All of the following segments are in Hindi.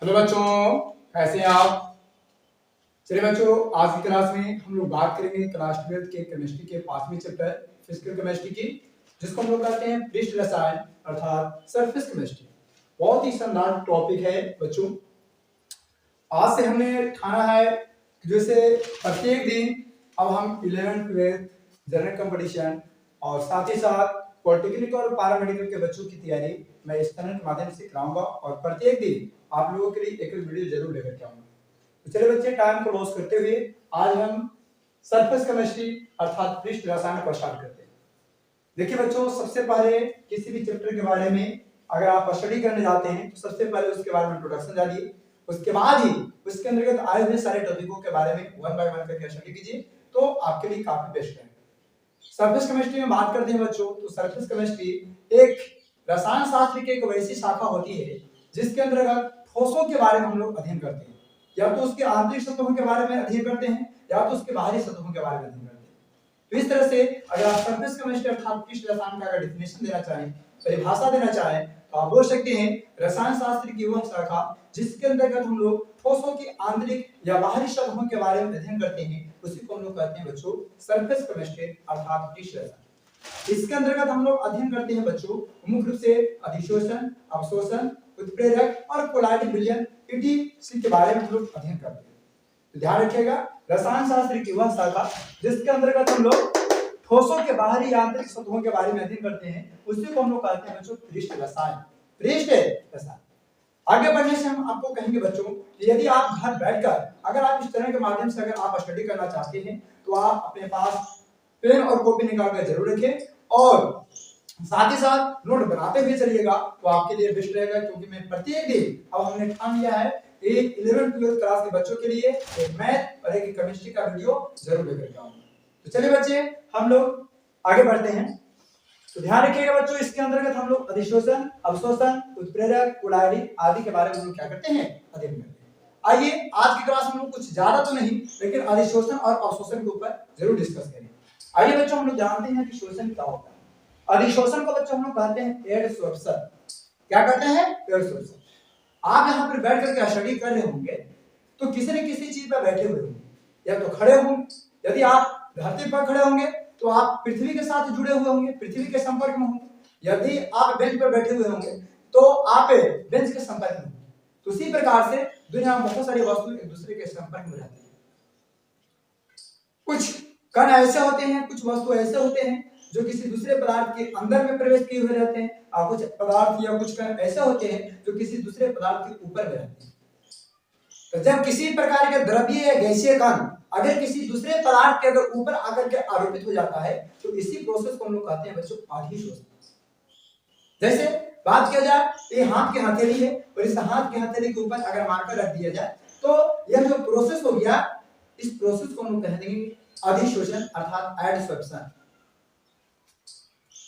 हेलो बच्चों, कैसे हैं आप। चलिए बच्चों, आज की क्लास में हम लोग बात करेंगे क्लास 12 के केमिस्ट्री के 5वें चैप्टर फिजिकल केमिस्ट्री की, जिसको हम लोग कहते हैं पृष्ठ रसायन अर्थात सरफेस केमिस्ट्री। बहुत ही शानदार टॉपिक है बच्चों। आज से हमने ठाना है कि जैसे प्रत्येक दिन अब हम 11th 12th जनरल कंपटीशन और साथ ही साथ पॉलिटेक्निक और पैरामेडिकल के बच्चों की तैयारी मैं इस चैनल के माध्यम से कराऊंगा और प्रत्येक दिन आप लोगों के लिए एक वीडियो जरूर लेकर के आऊंगा। तो चलिए बच्चे, टाइम को लॉस करते हुए आज हम सरफेस केमिस्ट्री अर्थात पृष्ठ रसायन को स्टार्ट करते हैं। देखिए बच्चों, सबसे पहले किसी भी चैप्टर के बारे में अगर आप स्टडी करने जाते हैं तो सबसे पहले उसके बारे में इंट्रोडक्शन जानिए, उसके बाद ही उसके अंतर्गत आए हुए सारे टॉपिकों के बारे में वन बाय वन करके स्टडी कीजिए, तो आपके लिए काफी बेस्ट है। सरफेस केमिस्ट्री में बात करते हैं बच्चों, तो सरफेस केमिस्ट्री एक रसायन शास्त्र की एक वैसी शाखा होती है जिसके अंतर्गत ठोसों के बारे में हम लोग अध्ययन करते हैं। या तो उसके आंतरिक सतहों के बारे में अध्ययन करते हैं या तो उसके बाहरी सतहों के बारे में अध्ययन करते हैं। तो इस तरह से अगर आप सरफेस केमिस्ट्री अर्थात पृष्ठ रसायन का अगर डिफिनेशन देना चाहें, परिभाषा देना चाहें, तो आप बोल सकते हैं रसायन शास्त्र की वह शाखा जिसके अंतर्गत हम लोग ठोसों की आंतरिक या बाहरी सतहों के बारे में अध्ययन करते हैं, उसी को हम लोग कहते हैं बच्चों सरफेस केमिस्ट्री अर्थात पृष्ठ रसायन। इसके अंतर्गत हम लोग अध्ययन करते हैं बच्चों मुख्य रूप से अधिशोषण, अवशोषण, उत्प्रेरक और कोलाइडिक विलयन ईटीसी के बारे में हम लोग अध्ययन करते हैं। तो ध्यान रखिएगा, रसायन शास्त्र की वह शाखा जिसके अंतर्गत हम लोग ठोसों के बाहरी या आंतरिक सतहों के बारे में अध्ययन करते हैं, उसी को हम लोग कहते हैं बच्चों पृष्ठ रसायन। पृष्ठ रसायन। आगे बढ़ने से हम आपको कहेंगे बच्चों कि यदि आप घर बैठकर अगर आप इस तरह के माध्यम से अगर आप स्टडी करना चाहते हैं तो आप अपने पास पेन और कॉपी निकाल कर जरूर रखें और साथ ही साथ नोट बनाते हुए चलिएगा, तो आपके लिए बेस्ट रहेगा। क्योंकि मैं प्रत्येक दिन अब हमने ठान लिया है एक 11th 12th क्लास के बच्चों के लिए एक मैथ और एक केमिस्ट्री का वीडियो जरूर लेकर के आऊंगा। तो चलिए बच्चे, हम लोग आगे बढ़ते हैं। तो ध्यान रखिएगा बच्चों, इसके अंतर्गत हम लोग अधिशोषण, अवशोषण, उत्प्रेरक, कोलाइडिक आदि के बारे में हम लोग क्या करते हैं, अध्ययन करते हैं। आइए आज की क्लास में हम लोग कुछ ज्यादा तो नहीं लेकिन अधिशोषण और अवशोषण के ऊपर जरूर डिस्कस करेंगे। आइए बच्चों, हम लोग जानते हैं कि शोषण क्या होता है। अधिशोषण को बच्चों हम लोग कहते हैं एडसोर्प्शन। क्या कहते हैं, एडसोर्प्शन। आप यहाँ पर बैठ करके स्टडी कर रहे होंगे तो किसी न किसी चीज पर बैठे हुए होंगे, या तो खड़े होंगे। यदि आप धरती पर खड़े होंगे तो आप पृथ्वी के साथ जुड़े हुए होंगे, पृथ्वी के संपर्क में होंगे। यदि आप बेंच पर बैठे हुए होंगे तो आप बेंच के संपर्क में होंगे। तो इसी प्रकार से दुनिया में बहुत सारी वस्तु एक दूसरे के संपर्क में रहती है। कुछ कण ऐसे होते हैं, कुछ वस्तु ऐसे होते हैं जो किसी दूसरे पदार्थ के अंदर में प्रवेश किए हुए रहते हैं, और कुछ पदार्थ या कुछ कण ऐसे होते हैं जो किसी दूसरे पदार्थ के ऊपर में रहते हैं। तो जब किसी प्रकार के द्रव्य या गैसीय कण अगर किसी दूसरे पदार्थ के अगर ऊपर आकर के आरोपित हो जाता है तो इसी प्रोसेस को हम लोग कहते हैं बच्चों अधिशोषण। जैसे बात किया जाए, ये हाथ की हथेली है और इस हाथ की हथेली के ऊपर अगर मार्कर रख दिया जाए तो यह जो प्रोसेस हो गया, इस प्रोसेस को हम लोग कह देंगे अधिशोषण अर्थात एडसोर्प्शन।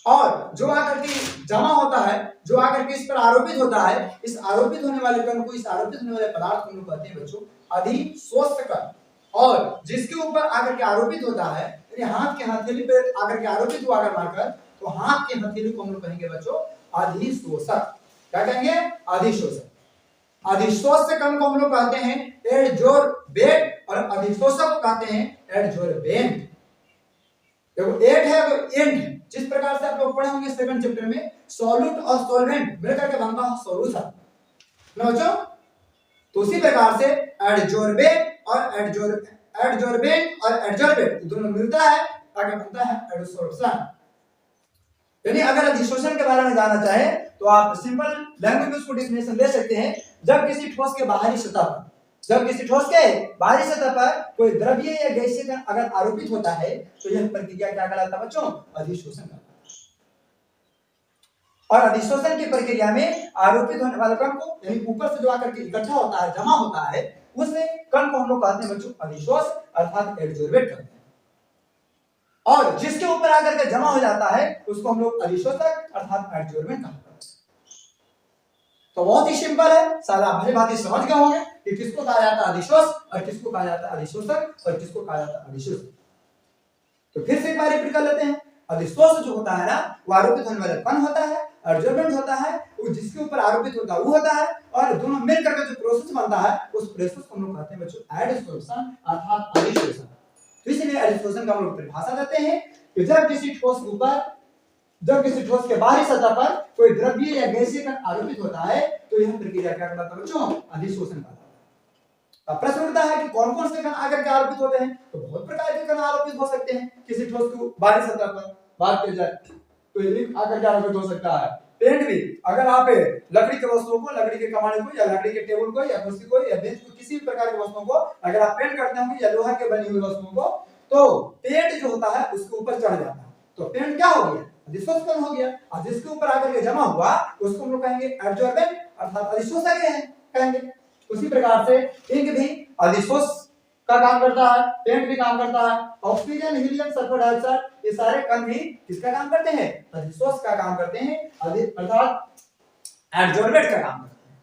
और जो आकर के जमा होता है, जो आकर के इस पर आरोपित होता है, इस आरोपित होने वाले कण को, इस आरोपित होने वाले पदार्थ को हम लोग कहते हैं बच्चों अधिशोष्य कण। और जिसके ऊपर आकर के आरोपित होता है, यानी हाथ के हथेली पे आकर के आरोपित हुआ अगर मार्कर, तो हाथ के हथेली को हम लोग कहेंगे बच्चों अधिशोषक। क्या कहेंगे, अधिशोषक। अधिशोष्य कण को हम लोग कहते हैं एडजोर्बेट और अधिशोषक को कहते हैं एडजोर्बेंट। देखो एड है वो एंड, जिस प्रकार से आप लोग पढ़े होंगे सेकंड चैप्टर में सॉल्यूट और सॉल्वेंट मिलकर के बनता है सॉल्यूशन, समझो। तो उसी प्रकार से एडजोर्बेट और एडजोर्बेट दोनों मिलता है, आगे बनता है एडसोर्प्शन। यानी अगर अधिशोषण के बारे में जानना चाहे तो आप सिंपल लैंग्वेज में उसको डेफिनेशन दे सकते हैं। जब किसी ठोस के बाहरी सतह पर, जब किसी ठोस के बाहरी सतह पर कोई द्रव्य या गैसीय कण अगर आरोपित होता है तो यह प्रक्रिया क्या कहलाता है बच्चों, अधिशोषण कहलाता है। और अधिशोषण की प्रक्रिया में आरोपित होने वाले कण को, यानी ऊपर से जो आकर के इकट्ठा होता है, जमा होता है, उस कण को हम लोग कहते हैं बच्चों अधिशोष अर्थात एडजोर्बेट कहते हैं। और जिसके ऊपर आकर के जमा हो जाता है उसको हम लोग अधिशोषक अर्थात एडजोर्बेंट कहते हैं। तो बहुत ही सिंपल है, सारा भली भांति समझ गए होंगे कि किसको कहा जाता है अधिशोष और किसको कहा जाता है अधिशोषक और किसको कहा जाता है अधिशोषक। तो फिर से एक बार रिपीट कर लेते हैं। अधिशोष जो होता है ना, वो आरोपित होने वाला कण होता है, एडजोर्बेंट होता है वो जिसके ऊपर आरोपित होता है वो होता है, और दोनों मिलकर के जो प्रोसेस बनता है उस प्रोसेस को हम लोग कहते हैं बच्चों एडिसोर्प्शन अर्थात अधिशोषण। तो इसलिए एडिसोर्प्शन का हम लोग परिभाषा देते हैं कि जब किसी ठोस के बाहरी सतह पर कोई द्रव्य या गैसीय कण आरोपित होता है तो यह प्रक्रिया क्या कहलाता है बच्चों, अधिशोषण कहलाता है। अब प्रश्न उठता है कि कौन कौन से कण आकर के आरोपित होते हैं, तो बहुत प्रकार के कण आरोपित हो सकते हैं किसी ठोस की बाहरी सतह पर। बात की जाए तो ये आकर के आरोपित हो सकता है। पेंट भी, अगर आप लकड़ी के वस्तुओं को, लकड़ी के कमाने को या लकड़ी के टेबल को या कुर्सी को या बेंच को, किसी भी प्रकार की वस्तुओं को अगर आप पेंट करते होंगे या लोहा के बनी हुई वस्तुओं को, तो पेंट जो होता है उसके ऊपर चढ़ जाता है, तो पेंट क्या हो गया, अधिशोषण हो गया। और जिसके ऊपर आकर के जमा हुआ उसको हम लोग कहेंगे एब्जॉर्बेंट अर्थात अधिशोषक कहेंगे। उसी प्रकार से इंक भी अधिशोष का काम करता है, पेंट भी काम करता है, ऑक्सीजन, हीलियम, सल्फर डाइऑक्साइड ये सारे कण भी किसका काम करते हैं, अधिशोष का काम करते हैं, अर्थात एब्जॉर्बेंट का काम करते हैं।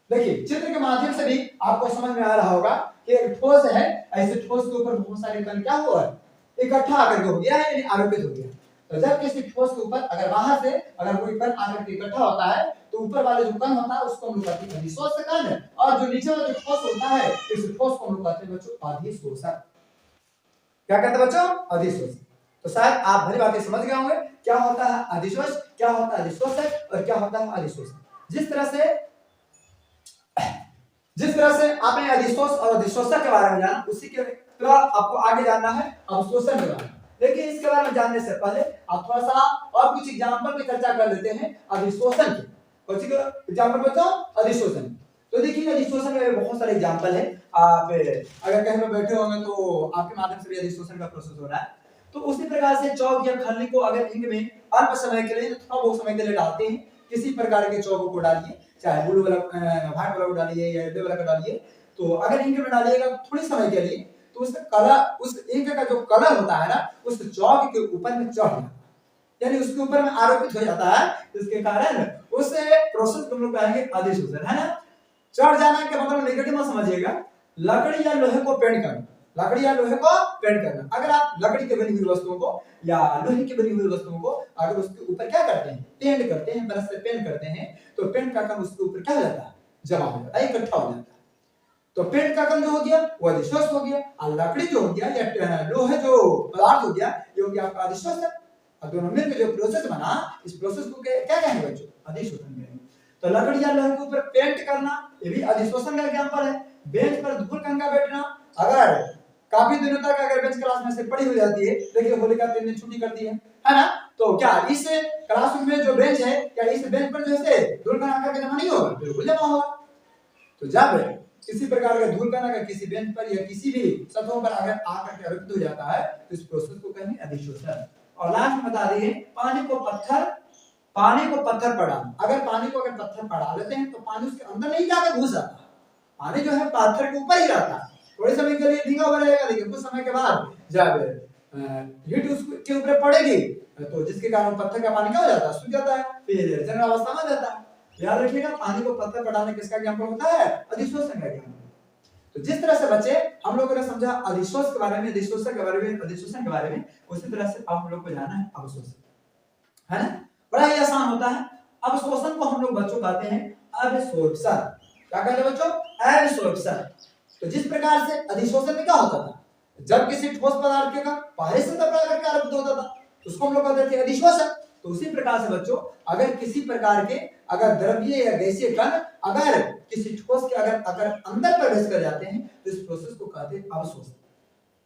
देखिए चित्र के माध्यम से भी आपको समझ में आ रहा होगा कि एक ठोस है, ऐसे ठोस के ऊपर बहुत सारे कण क्या हुआ है, इकट्ठा आकर के हो गया है, यानी आरोपित हो गया। तो जब किसी ठोस के ऊपर अगर बाहर से अगर कोई कण आकर के इकट्ठा होता है तो ऊपर वाले जो कण होता है उसको हम लोग कहते हैं अधिशोषक कण, और जो नीचे वाला जो ठोस होता है इस ठोस को हम लोग कहते हैं बच्चों अधिशोषक। क्या कहते हैं बच्चों, अधिशोषक। तो शायद आप भली बातें समझ गए होंगे क्या होता है अधिशोष, क्या होता है अधिशोषक और क्या होता है अधिशोषक। जिस तरह से आपने अधिशोष और अधिशोषक के बारे में जाना, उसी के तरह आपको आगे जानना है अवशोषण के बारे में। लेकिन इसके बारे में जानने से पहले आप थोड़ा सा और कुछ एग्जांपल की चर्चा कर लेते हैं अधिशोषण के। कौन सी एग्जांपल बताओ, अधिशोषण। तो देखिए अधिशोषण में बहुत सारे एग्जांपल है। आप अगर कहीं पे बैठे होंगे तो आपके माध्यम से भी अधिशोषण का प्रोसेस हो रहा है। तो उसी प्रकार से चौक या खल्ली को अगर इंक में अल्प समय के लिए थोड़ा बहुत समय के लिए डालते हैं, किसी प्रकार के चौक को डालिए, चाहे ब्लू वाला व्हाइट वाला को डालिए या येलो वाला को डालिए, तो अगर इंक में डालिएगा थोड़ी समय के लिए तो उसका कलर, उस इंक का जो कलर होता है ना उस चौक के ऊपर में चढ़ जाता है, यानी उसके ऊपर में आरोपित हो जाता है। इसके कारण उस प्रोसेस को हम लोग कहेंगे अधिशोषण, है ना। चढ़ जाना के मतलब नेगेटिव मत समझिएगा। लकड़ी या लोहे को पेंट करना, लकड़ी या लोहे को पेंट करना, अगर आप लकड़ी के बनी हुई वस्तुओं को या लोहे की बनी हुई वस्तुओं को अगर उसके ऊपर क्या करते हैं, पेंट करते हैं, ब्रश से पेंट करते हैं, तो पेंट का कण उसके ऊपर क्या हो जाता है, जमा हो जाता है, इकट्ठा हो जाता है। तो पेंट का कण जो हो गया वो अधिशोष हो गया, और लकड़ी जो हो गया या लोहे जो पदार्थ हो गया ये हो गया आपका अधिशोष। और दोनों मिलकर जो प्रोसेस बना, इस प्रोसेस को क्या कहेंगे बच्चों, अधिशोषण कहेंगे। तो लकड़ी या लोहे के ऊपर पेंट करना ये भी अधिशोषण का एग्जांपल है। बेंच पर धूल कंगा बैठना, अगर काफी दिनों तक अगर बेंच क्लास में से पड़ी हो जाती है, देखिए होलिका 3 दिन छुट्टी कर दी है ना, तो क्या इस क्लासरूम में जो बेंच है क्या इस बेंच पर जो है धूल कण आकर के जमा नहीं होगा, बिल्कुल जमा होगा। तो जब किसी प्रकार का धूल कण अगर किसी बेंच पर या किसी भी सतहों पर अगर आकर के आरोपित हो जाता है तो इस प्रोसेस को कहेंगे अधिशोषण। और लास्ट में बता दिए पानी को पत्थर पर डालना, अगर पानी को अगर पत्थर पर डाल लेते हैं तो पानी उसके अंदर नहीं जाकर घुस जाता, पानी जो है पत्थर के ऊपर ही रहता है, थोड़े समय के लिए भीगा हुआ रहेगा, लेकिन कुछ समय के बाद जब हीट उसके ऊपर पड़ेगी तो जिसके कारण पत्थर का पानी क्या हो जाता है, सूख जाता है, फिर जंग अवस्था में जाता है। याद रखिएगा पानी को पत्थर पर डालने किसका एग्जांपल होता है, अधिशोषण का एग्जांपल। तो जिस तरह से बच्चे हम लोगों ने समझा अधिशोष के बारे में, अधिशोषण के बारे में, अधिशोषण के बारे में, उसी तरह से अब हम लोग को जाना है अवशोषण, है ना। बड़ा ही आसान होता है। अवशोषण को हम लोग बच्चों कहते हैं अब्सॉर्प्शन। क्या कहते हैं बच्चों, अब्सॉर्प्शन। तो जिस प्रकार से अधिशोषण में क्या होता था, जब किसी ठोस पदार्थ के का बाहरी सतह पर आकर के आरोपित होता था तो उसको हम लोग कहते थे अधिशोषण। तो उसी प्रकार से बच्चों अगर किसी प्रकार के अगर द्रव्य या गैसीय कण अगर किसी ठोस के अगर अंदर प्रवेश कर जाते हैं तो इस प्रोसेस को कहते हैं अवशोषण।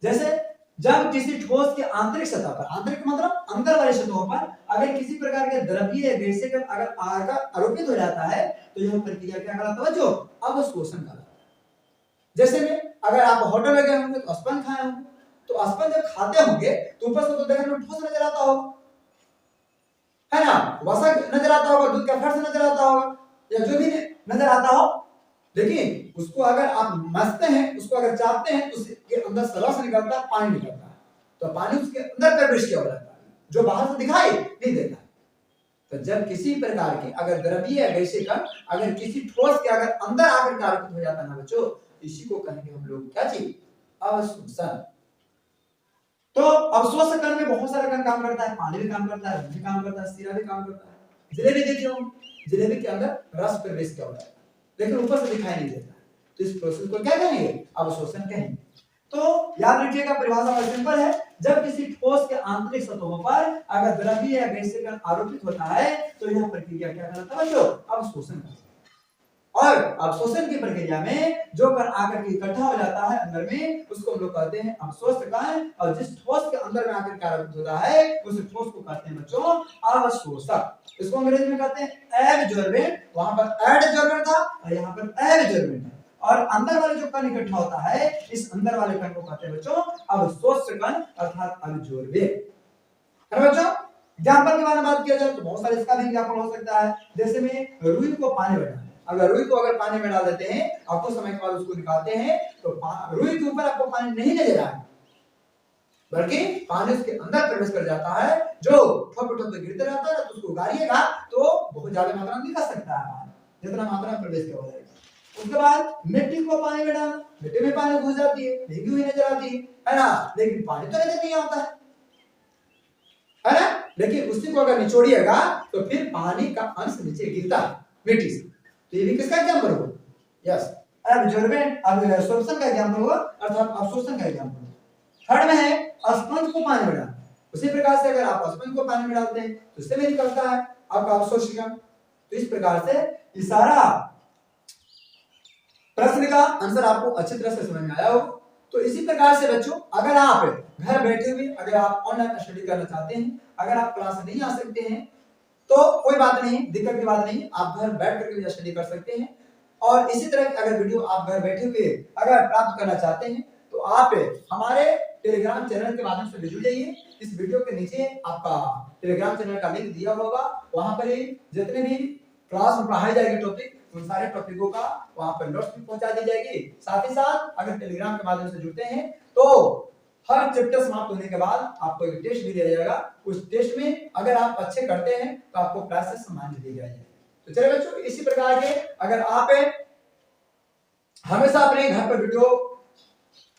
जैसे जब किसी ठोस के आंतरिक सतह पर, आंतरिक मतलब अंदर वाली सतहों पर अगर किसी प्रकार के द्रव्य या गैसीय कण अगर आकर आरोपित हो जाता है तो यह प्रक्रिया क्या कहलाता है बच्चों, अवशोषण कहलाता है। जैसे में अगर आप होटल में गए होंगे तो स्पंज खाए होंगे, तो स्पंज जब खाते होंगे तो ऊपर से तो देखने में ठोस नजर आता होगा, है ना, वसा नजर आता होगा, दूध का फर्श नजर आता होगा या जो भी नजर आता हो, लेकिन उसको अगर आप मसते हैं, उसको अगर चाटते हैं तो उसके अंदर से रस निकलता है, पानी निकलता है, तो पानी उसके अंदर प्रवेश किया हुआ रहता है जो बाहर से दिखाई नहीं देता। तो जब किसी प्रकार के अगर द्रव्य या गैसीय कण अगर किसी ठोस के अगर अंदर आकर के आरोपित हो जाता है ना बच्चों, इसी को कहेंगे हम लोग क्या चीज, अवशोषण। तो अवशोषण कण में बहुत सारे कण काम करता है, पानी भी काम करता है, भी काम करता है, सीरा भी काम करता है, जलेबी देखिए जलेबी के अंदर रस प्रवेश किया होता है, लेकिन ऊपर से दिखाई नहीं देता। तो इस प्रोसेस को क्या कहेंगे? अवशोषण कहेंगे। तो याद रखिएगा, परिभाषा बहुत सिंपल है। जब किसी ठोस के आंतरिक सतहों पर अगर द्रव्य या गैसीय कण आरोपित होता है तो यह प्रक्रिया क्या कहलाता है बच्चों? अवशोषण कहलाता है। और अवशोषण की प्रक्रिया में जो कण आकर के इकट्ठा हो जाता है अंदर में, उसको हम लोग कहते हैं अवशोष्य कण। और जिस ठोस के अंदर में आकर के आरोपित होता है उस ठोस को कहते हैं बच्चों अवशोषक। इसको अंग्रेजी में कहते हैं एब्जॉर्बेंट। वहां पर एडजॉर्बेंट था और यहाँ पर एब्जॉर्बेंट है। और अंदर वाले जो कण इकट्ठा होता है, इस अंदर वाले कण को कहते हैं बच्चों अवशोष्य कण अर्थात एब्जॉर्बेंट। है ना बच्चों? एग्जांपल के बारे में बात किया जाए तो बहुत सारे इसका भी एग्जांपल हो सकता है। जैसे में रुई को पानी में डालना, अगर रुई को अगर पानी में डाल देते हैं और कुछ समय के बाद उसको निकालते हैं तो रुई के ऊपर आपको पानी नहीं नजर आएगा, बल्कि पानी उसके अंदर प्रवेश कर जाता है। जो ठोप ठोप गिरते रहता है तो उसको उगारिएगा तो बहुत ज्यादा मात्रा में निकल सकता है, जितना मात्रा में प्रवेश किया जाएगा। उसके बाद मिट्टी को पानी में डालना, मिट्टी में पानी घुस जाती है, भीगी हुई नजर आती है ना, लेकिन पानी तो नजर नहीं आता है ना। लेकिन उसी को अगर निचोड़िएगा तो फिर पानी का अंश नीचे गिरता है मिट्टी से। तो ये भी किसका एग्जांपल होगा? यस, एब्जॉर्बेंट अब्जॉर्प्शन का एग्जांपल होगा अर्थात अवशोषण का एग्जांपल। थर्ड में है स्पंज को पानी में डालना। उसी प्रकार से अगर आप स्पंज को पानी में डालते हैं तो इससे भी निकलता है आपका अवशोषिका। तो इस प्रकार से ये सारा प्रश्न का आंसर आपको अच्छी तरह से समझ में आया हो। तो इसी प्रकार से बच्चों, अगर आप घर बैठे हुए अगर आप ऑनलाइन स्टडी करना चाहते हैं, अगर आप क्लास नहीं आ सकते हैं तो कोई बात नहीं, दिक्कत की बात नहीं, आप घर बैठ करके भी स्टडी कर सकते हैं। और इसी तरह की अगर वीडियो आप घर बैठे हुए अगर प्राप्त करना चाहते हैं तो आप हमारे टेलीग्राम चैनल के माध्यम से जुड़ जाइए। इस वीडियो के नीचे आपका टेलीग्राम चैनल का लिंक दिया होगा, वहां पर जितने भी क्लास में पढ़ाई जाएगी टॉपिक, उन सारे टॉपिकों का वहां पर नोट्स भी पहुंचा दी जाएगी। साथ ही साथ अगर टेलीग्राम के माध्यम से जुड़ते हैं तो हर चैप्टर समाप्त होने के बाद आपको एक टेस्ट भी दिया जाएगा। उस टेस्ट में अगर आप अच्छे करते हैं तो आपको क्लास से सम्मान भी दिया जाएगा। तो चलिए बच्चों, इसी प्रकार के अगर आप हमेशा अपने घर पर वीडियो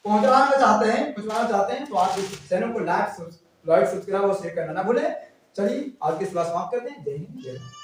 पहुंचाना चाहते हैं, पहुंचाना चाहते हैं तो आप इस चैनल को लाइक सब्सक्राइब और शेयर करना ना भूलें। चलिए आज की क्लास समाप्त करते हैं। जय हिंद, जय भारत।